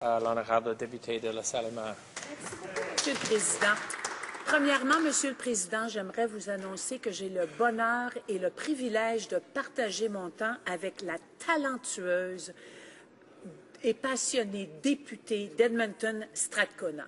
à l'honorable député de la Salle-et-Mar. Merci beaucoup, Monsieur le Président. Premièrement, Monsieur le Président, j'aimerais vous annoncer que j'ai le bonheur et le privilège de partager mon temps avec la talentueuse et passionnée députée d'Edmonton, Strathcona.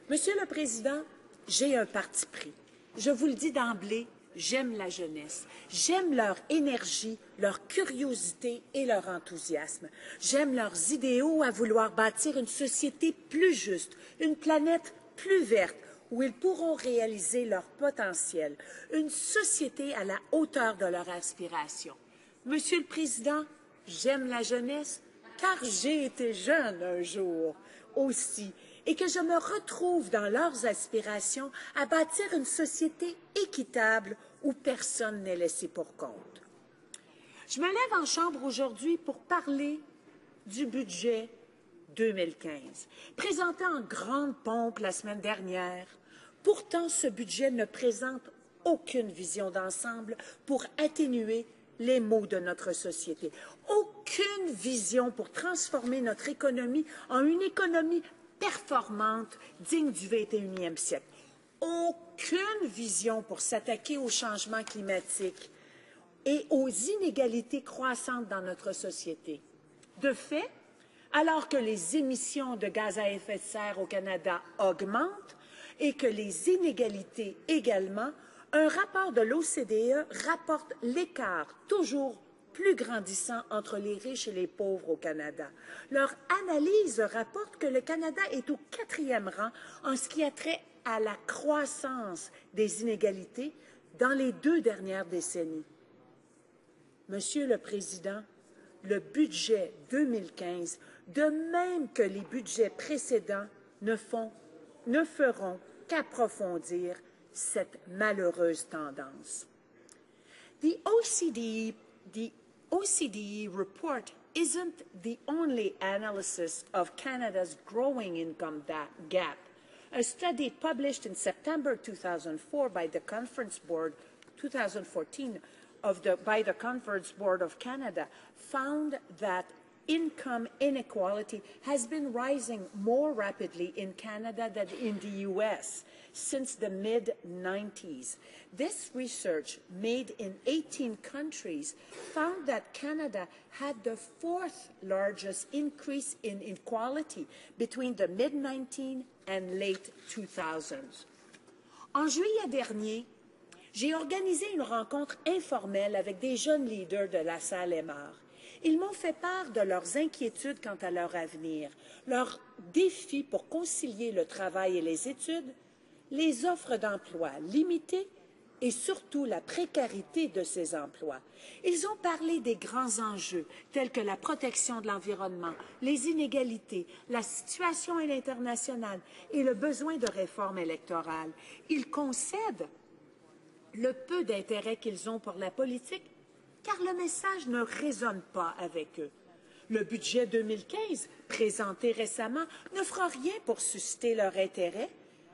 Monsieur le Président, j'ai un parti pris. Je vous le dis d'emblée, j'aime la jeunesse. J'aime leur énergie, leur curiosité et leur enthousiasme. J'aime leurs idéaux à vouloir bâtir une société plus juste, une planète plus verte, où ils pourront réaliser leur potentiel, une société à la hauteur de leurs aspirations. Monsieur le Président, j'aime la jeunesse car j'ai été jeune un jour aussi et que je me retrouve dans leurs aspirations à bâtir une société équitable où personne n'est laissé pour compte. Je me lève en chambre aujourd'hui pour parler du budget 2015, présenté en grande pompe la semaine dernière. Pourtant, ce budget ne présente aucune vision d'ensemble pour atténuer les maux de notre société. Aucune vision pour transformer notre économie en une économie performante, digne du 21e siècle. Aucune vision pour s'attaquer au changement climatique et aux inégalités croissantes dans notre société. De fait, alors que les émissions de gaz à effet de serre au Canada augmentent et que les inégalités également, un rapport de l'OCDE rapporte l'écart toujours plus grandissant entre les riches et les pauvres au Canada. Leur analyse rapporte que le Canada est au 4e rang en ce qui a trait à la croissance des inégalités dans les 2 dernières décennies. Monsieur le Président, le budget 2015, de même que les budgets précédents, ne feront qu'approfondir cette malheureuse tendance. The OCDE report isn't the only analysis of Canada's growing income gap. A study published in September 2004 by the Conference Board 2014 by the Conference Board of Canada found that income inequality has been rising more rapidly in Canada than in the U.S. since the mid-90s. This research, made in 18 countries, found that Canada had the 4th largest increase in inequality between the mid-19 and late 2000s. En juillet dernier, j'ai organisé une rencontre informelle avec des jeunes leaders de la Salle-et-Mar. Ils m'ont fait part de leurs inquiétudes quant à leur avenir, leurs défis pour concilier le travail et les études, les offres d'emploi limitées et surtout la précarité de ces emplois. Ils ont parlé des grands enjeux tels que la protection de l'environnement, les inégalités, la situation à l'international et le besoin de réformes électorales. Ils concèdent le peu d'intérêt qu'ils ont pour la politique, car le message ne résonne pas avec eux. Le budget 2015, présenté récemment, ne fera rien pour susciter leur intérêt,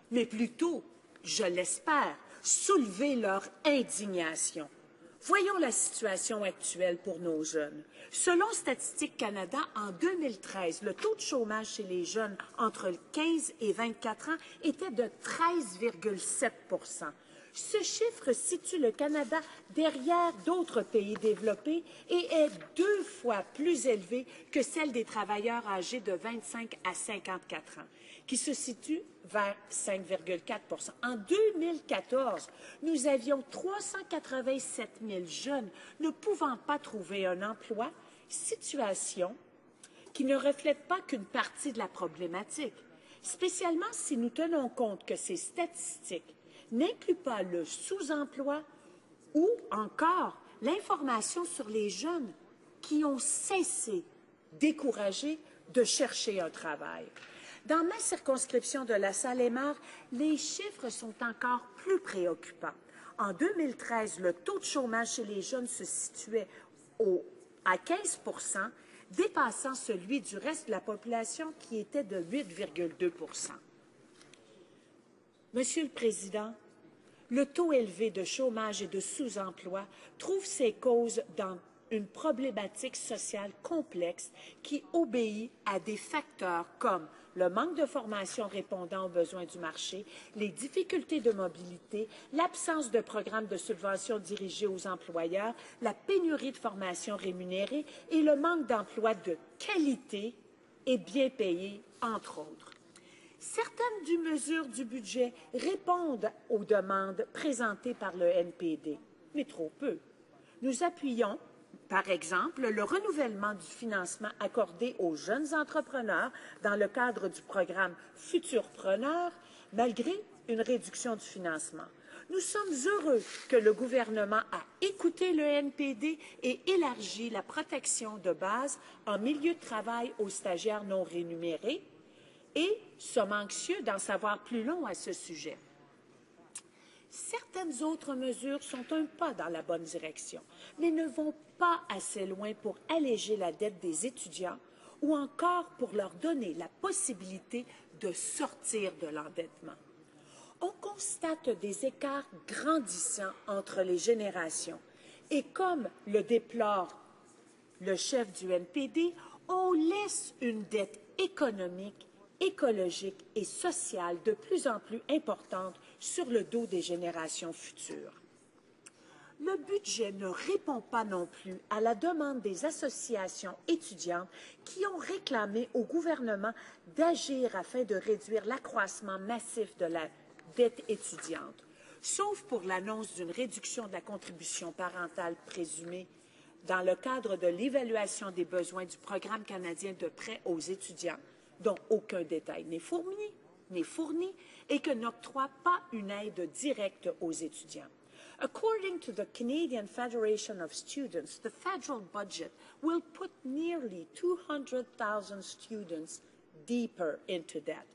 mais plutôt, je l'espère, soulever leur indignation. Voyons la situation actuelle pour nos jeunes. Selon Statistique Canada, en 2013, le taux de chômage chez les jeunes entre 15 et 24 ans était de 13,7 %. Ce chiffre situe le Canada derrière d'autres pays développés et est 2 fois plus élevé que celle des travailleurs âgés de 25 à 54 ans, qui se situe vers 5,4 %. En 2014, nous avions 387 000 jeunes ne pouvant pas trouver un emploi, situation qui ne reflète pas qu'une partie de la problématique, spécialement si nous tenons compte que ces statistiques n'inclut pas le sous-emploi ou encore l'information sur les jeunes qui ont cessé, découragés, de chercher un travail. Dans ma circonscription de la Salle-et-Mar, les chiffres sont encore plus préoccupants. En 2013, le taux de chômage chez les jeunes se situait à 15 %, dépassant celui du reste de la population qui était de 8,2 %. Monsieur le Président, le taux élevé de chômage et de sous-emploi trouve ses causes dans une problématique sociale complexe qui obéit à des facteurs comme le manque de formation répondant aux besoins du marché, les difficultés de mobilité, l'absence de programmes de subvention dirigés aux employeurs, la pénurie de formation rémunérée et le manque d'emplois de qualité et bien payés, entre autres. Certaines des mesures du budget répondent aux demandes présentées par le NPD, mais trop peu. Nous appuyons, par exemple, le renouvellement du financement accordé aux jeunes entrepreneurs dans le cadre du programme Futurpreneurs, malgré une réduction du financement. Nous sommes heureux que le gouvernement a écouté le NPD et élargi la protection de base en milieu de travail aux stagiaires non rémunérés et sommes anxieux d'en savoir plus long à ce sujet. Certaines autres mesures sont un pas dans la bonne direction, mais ne vont pas assez loin pour alléger la dette des étudiants ou encore pour leur donner la possibilité de sortir de l'endettement. On constate des écarts grandissants entre les générations et comme le déplore le chef du NPD, on laisse une dette économique, écologique et sociale de plus en plus importante sur le dos des générations futures. Le budget ne répond pas non plus à la demande des associations étudiantes qui ont réclamé au gouvernement d'agir afin de réduire l'accroissement massif de la dette étudiante, sauf pour l'annonce d'une réduction de la contribution parentale présumée dans le cadre de l'évaluation des besoins du Programme canadien de prêt aux étudiants, dont aucun détail n'est fourni et que n'octroie pas une aide directe aux étudiants. According to the Canadian Federation of Students, the federal budget will put nearly 200,000 students deeper into debt.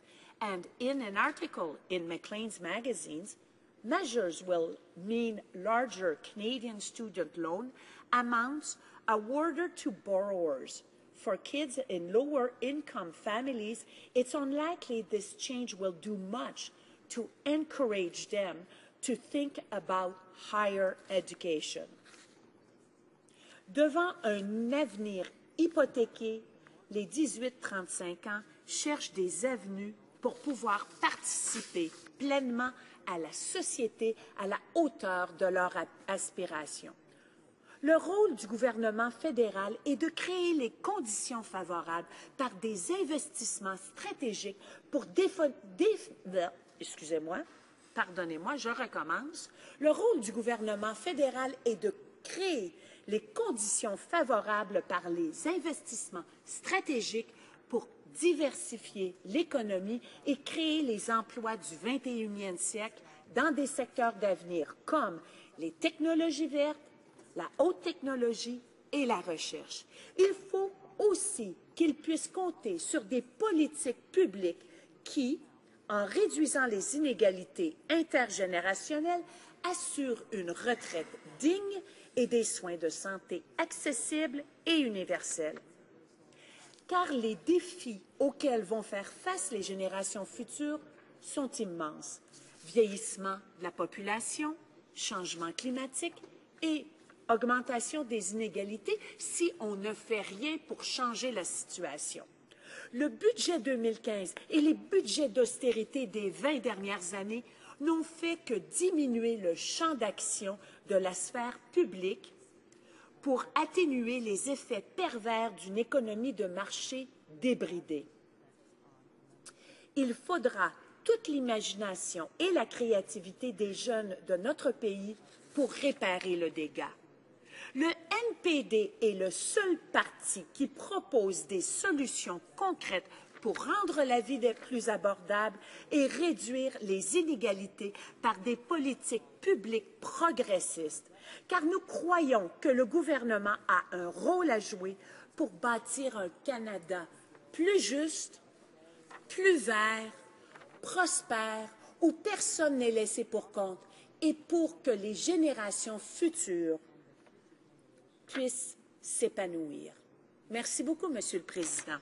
And in an article in Maclean's magazines, measures will mean larger Canadian student loan amounts awarded to borrowers. For kids in lower-income families, it's unlikely this change will do much to encourage them to think about higher education. Devant un avenir hypothéqué, les 18-35 ans cherchent des avenues pour pouvoir participer pleinement à la société à la hauteur de leurs aspirations. Le rôle du gouvernement fédéral est de créer les conditions favorables par des investissements stratégiques pour Le rôle du gouvernement fédéral est de créer les conditions favorables par les investissements stratégiques pour diversifier l'économie et créer les emplois du 21e siècle dans des secteurs d'avenir comme les technologies vertes, la haute technologie et la recherche. Il faut aussi qu'ils puissent compter sur des politiques publiques qui, en réduisant les inégalités intergénérationnelles, assurent une retraite digne et des soins de santé accessibles et universels. Car les défis auxquels vont faire face les générations futures sont immenses. Vieillissement de la population, changement climatique et augmentation des inégalités si on ne fait rien pour changer la situation. Le budget 2015 et les budgets d'austérité des 20 dernières années n'ont fait que diminuer le champ d'action de la sphère publique pour atténuer les effets pervers d'une économie de marché débridée. Il faudra toute l'imagination et la créativité des jeunes de notre pays pour réparer le dégât. Le NPD est le seul parti qui propose des solutions concrètes pour rendre la vie plus abordable et réduire les inégalités par des politiques publiques progressistes, car nous croyons que le gouvernement a un rôle à jouer pour bâtir un Canada plus juste, plus vert, prospère, où personne n'est laissé pour compte et pour que les générations futures puissent s'épanouir. Merci beaucoup, Monsieur le Président.